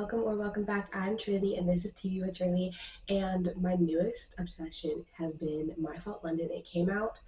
welcome or welcome back. I'm Trinity and this is TV with Trinity, and my newest obsession has been My Fault London. It came out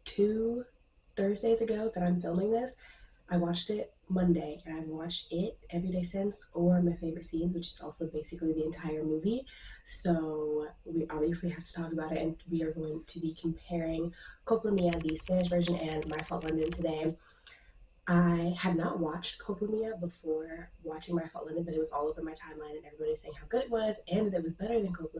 2 Thursdays ago that I'm filming this. I watched it Monday and I've watched it every day since, or my favorite scenes, which is also basically the entire movie. So we obviously have to talk about it, and we are going to be comparing Culpa, the Spanish version, and My Fault London today. I had not watched Culpa before watching My Fault London, but it was all over my timeline and everybody was saying how good it was and that it was better than Culpa.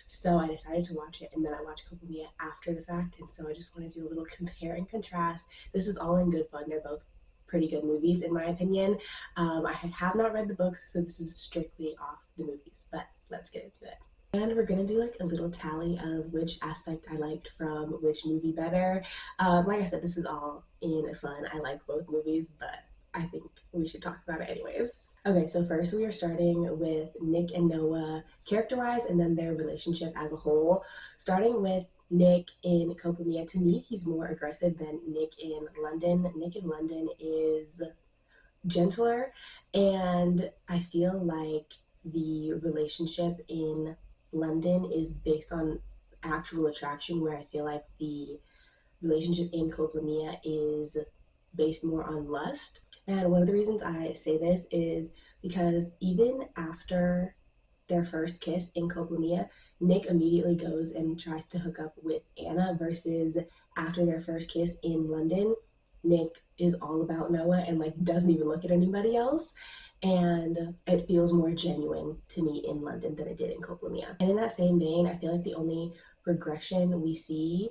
So I decided to watch it, and then I watched Culpa after the fact. And so I just want to do a little compare and contrast. This is all in good fun. They're both pretty good movies in my opinion. I have not read the books, so this is strictly off the movies, but let's get into it. And we're gonna do like a little tally of which aspect I liked from which movie better. Like I said, this is all in fun. I like both movies, but I think we should talk about it anyways. Okay, so first we are starting with Nick and Noah character-wise, and then their relationship as a whole. Starting with Nick in Culpa, to me, he's more aggressive than Nick in London. Nick in London is gentler, and I feel like the relationship in London is based on actual attraction, where I feel like the relationship in Culpa is based more on lust. And one of the reasons I say this is because even after their first kiss in Culpa, Nick immediately goes and tries to hook up with Anna, versus after their first kiss in London, Nick is all about Noah and like doesn't even look at anybody else. And it feels more genuine to me in London than it did in Culpa. And in that same vein, I feel like the only progression we see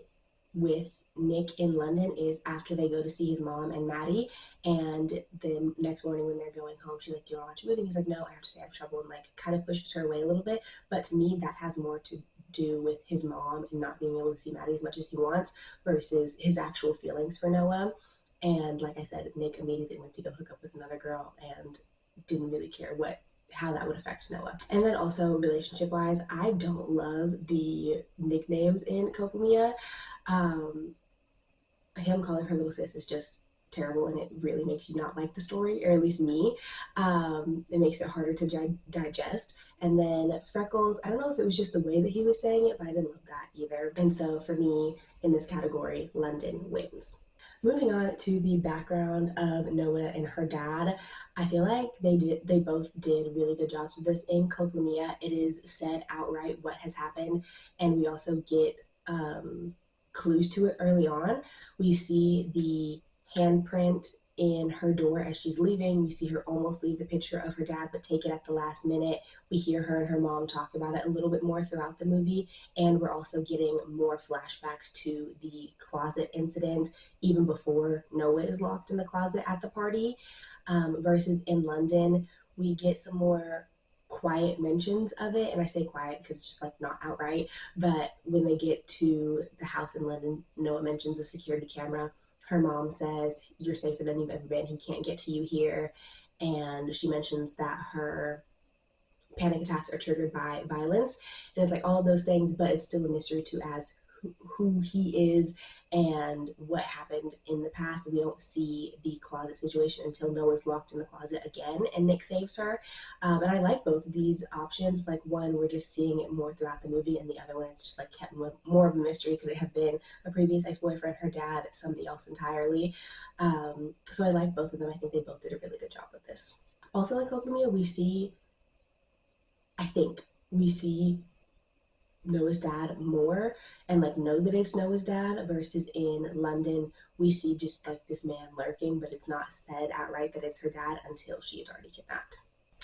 with Nick in London is after they go to see his mom and Maddie, and the next morning when they're going home, she's like, "Do you want to watch a movie?" And he's like, "No, I have to stay. I have trouble," and like kind of pushes her away a little bit. But to me, that has more to do with his mom and not being able to see Maddie as much as he wants, versus his actual feelings for Noah. And like I said, Nick immediately went to go hook up with another girl and didn't really care how that would affect Noah. And then also relationship wise, I don't love the nicknames in Culpa. Um, him calling her little sis is just terrible, and it really makes you not like the story, or at least me. It makes it harder to digest. And then Freckles, I don't know if it was just the way that he was saying it, but I didn't love that either. And so for me, in this category, London wins. Moving on to the background of Noah and her dad, I feel like they both did really good jobs with this. In Culpa, it is said outright what has happened, and we also get clues to it early on. We see the handprint in her door as she's leaving. We see her almost leave the picture of her dad, but take it at the last minute. We hear her and her mom talk about it a little bit more throughout the movie, and we're also getting more flashbacks to the closet incident even before Noah is locked in the closet at the party. Versus in London, we get some more quiet mentions of it, and I say quiet because it's just like not outright. But when they get to the house in London, Noah mentions a security camera. Her mom says, "You're safer than you've ever been. He can't get to you here." And she mentions that her panic attacks are triggered by violence, and it's like all of those things, but it's still a mystery to as who he is and what happened in the past. We don't see the closet situation until Noah's locked in the closet again and Nick saves her. And I like both of these options. Like, one, we're just seeing it more throughout the movie, and the other one, it's just like kept more of a mystery. Could it have been a previous ex-boyfriend, her dad, somebody else entirely? So I like both of them. I think they both did a really good job with this. Also in Culpa, I think we see Noah's dad more and like know that it's Noah's dad, versus in London we see just like this man lurking, but it's not said outright that it's her dad until she is already kidnapped.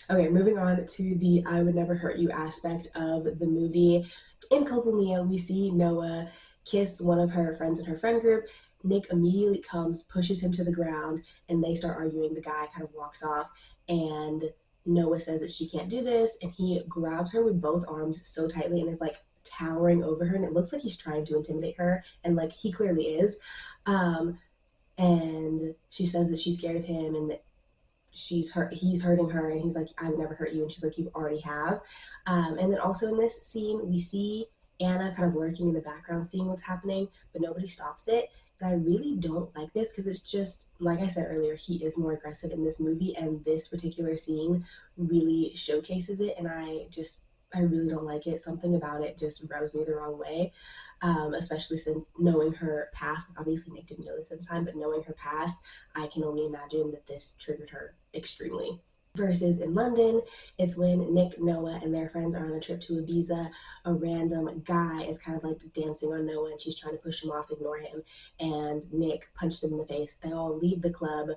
Okay, moving on to the I would never hurt you aspect of the movie. In Culpa, we see Noah kiss one of her friends in her friend group. Nick immediately comes, pushes him to the ground, and they start arguing. The guy kind of walks off, and Noah says that she can't do this, and he grabs her with both arms so tightly and is like towering over her, and it looks like he's trying to intimidate her, and like he clearly is. Um, and she says that she's scared of him and that he's hurting her, and he's like, "I would never hurt you," and she's like, "You already have." And then also in this scene we see Anna kind of lurking in the background seeing what's happening, but nobody stops it. And I really don't like this because it's just like I said earlier, he is more aggressive in this movie, and this particular scene really showcases it. And I really don't like it. Something about it just rubs me the wrong way, especially since knowing her past. Obviously, Nick didn't know this at the time, but knowing her past, I can only imagine that this triggered her extremely. Versus in London, it's when Nick, Noah, and their friends are on a trip to Ibiza. A random guy is kind of like dancing on Noah, and she's trying to push him off, ignore him, and Nick punched him in the face. They all leave the club,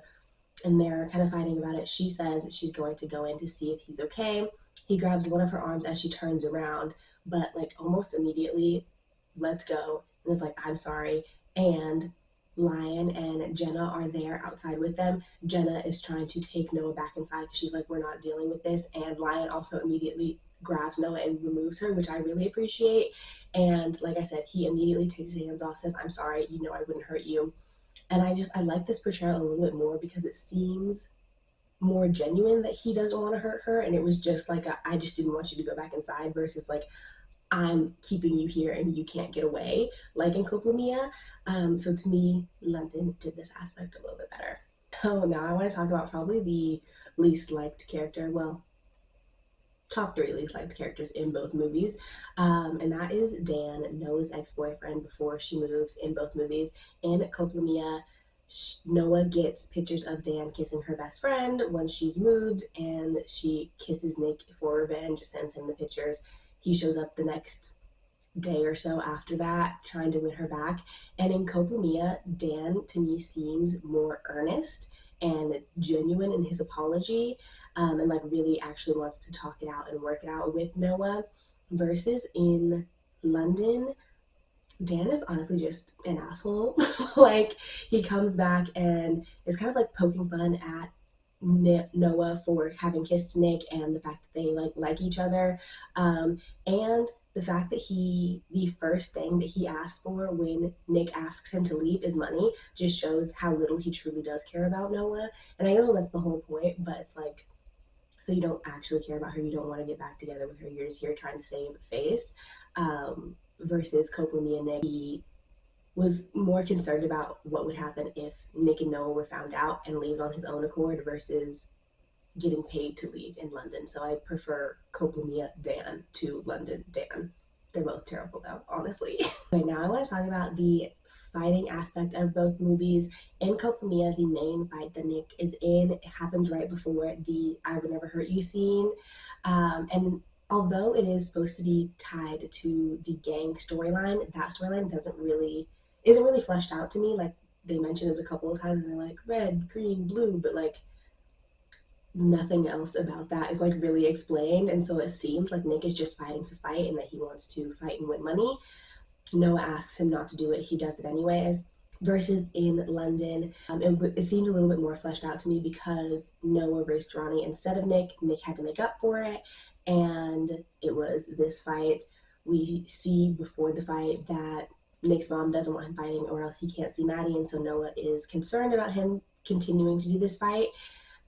and they're kind of fighting about it. She says that she's going to go in to see if he's okay. He grabs one of her arms as she turns around, but like almost immediately lets go and is like, I'm sorry. And Lion and Jenna are there outside with them. Jenna is trying to take Noah back inside because she's like, we're not dealing with this. And Lion also immediately grabs Noah and removes her, which I really appreciate. And like I said, he immediately takes his hands off, says, I'm sorry, you know I wouldn't hurt you. And I like this portrayal a little bit more because it seems more genuine that he doesn't want to hurt her, and it was just like I just didn't want you to go back inside versus like I'm keeping you here and you can't get away, like in Culpa. So to me, London did this aspect a little bit better. So now I want to talk about probably the least liked character. Well, top three least liked characters in both movies, and that is Dan, Noah's ex-boyfriend before she moves in both movies. In Coplamia, Noah gets pictures of Dan kissing her best friend when she's moved, and she kisses Nick for revenge, sends him the pictures. He shows up the next day or so after that, trying to win her back. And in Coplamia, Dan to me seems more earnest and genuine in his apology, and like really actually wants to talk it out and work it out with Noah. Versus in London, Dan is honestly just an asshole. Like he comes back and is kind of like poking fun at Noah for having kissed Nick and the fact that they like each other, and the fact that the first thing that he asks for when Nick asks him to leave is money just shows how little he truly does care about Noah. And I know that's the whole point, but it's like, so you don't actually care about her, you don't want to get back together with her, you're just here trying to save face. Versus Copeland and Nick, he was more concerned about what would happen if Nick and Noah were found out and leaves on his own accord versus getting paid to leave in London. So I prefer Coplamia Dan to London Dan. They're both terrible though, honestly. Right now I want to talk about the fighting aspect of both movies. In Coplamia, the main fight that Nick is in happens right before the I Would Never Hurt You scene. And although it is supposed to be tied to the gang storyline, that storyline isn't really fleshed out to me. Like they mentioned it a couple of times and they're like red, green, blue, but like nothing else about that is like really explained. And so it seems like Nick is just fighting to fight and that he wants to fight and win money. Noah asks him not to do it, he does it anyways. Versus in London, it seemed a little bit more fleshed out to me because Noah raced Ronnie instead of Nick. Nick had to make up for it, and it was this fight. We see before the fight that Nick's mom doesn't want him fighting or else he can't see Maddie, and so Noah is concerned about him continuing to do this fight.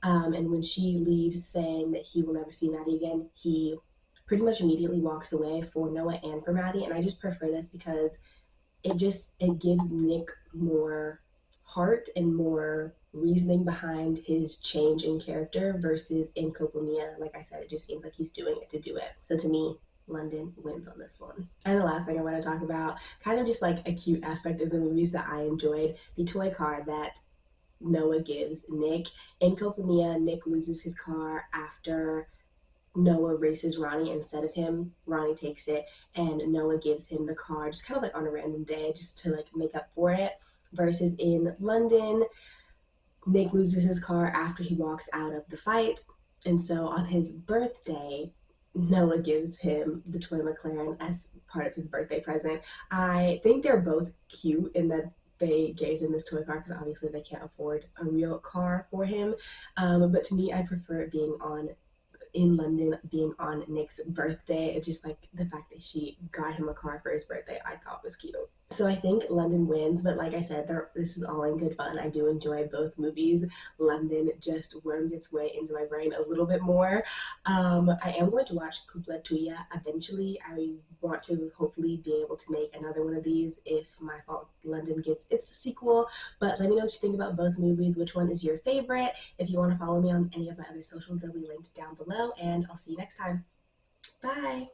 And when she leaves saying that he will never see Maddie again, he pretty much immediately walks away for Noah and for Maddie. And I just prefer this because it gives Nick more heart and more reasoning behind his change in character versus in Coplamia. Like I said, it just seems like he's doing it to do it. So to me, London wins on this one. And the last thing I want to talk about, kind of just like a cute aspect of the movies that I enjoyed, the toy car that Noah gives Nick. In Coplamia, Nick loses his car after Noah races Ronnie instead of him. Ronnie takes it and Noah gives him the car just kind of like on a random day just to like make up for it. Versus in London, Nick loses his car after he walks out of the fight. And so on his birthday, Noah gives him the toy McLaren as part of his birthday present. I think they're both cute in that they gave him this toy car because obviously they can't afford a real car for him. But to me, I prefer it being on in London being on Nick's birthday. It's just like the fact that she got him a car for his birthday, I thought was cute. So I think London wins, but like I said, this is all in good fun. I do enjoy both movies. London just wormed its way into my brain a little bit more. I am going to watch Culpa eventually. I want to hopefully be able to make another one of these if My Fault London gets its sequel. But let me know what you think about both movies. Which one is your favorite? If you want to follow me on any of my other socials, they'll be linked down below. And I'll see you next time. Bye.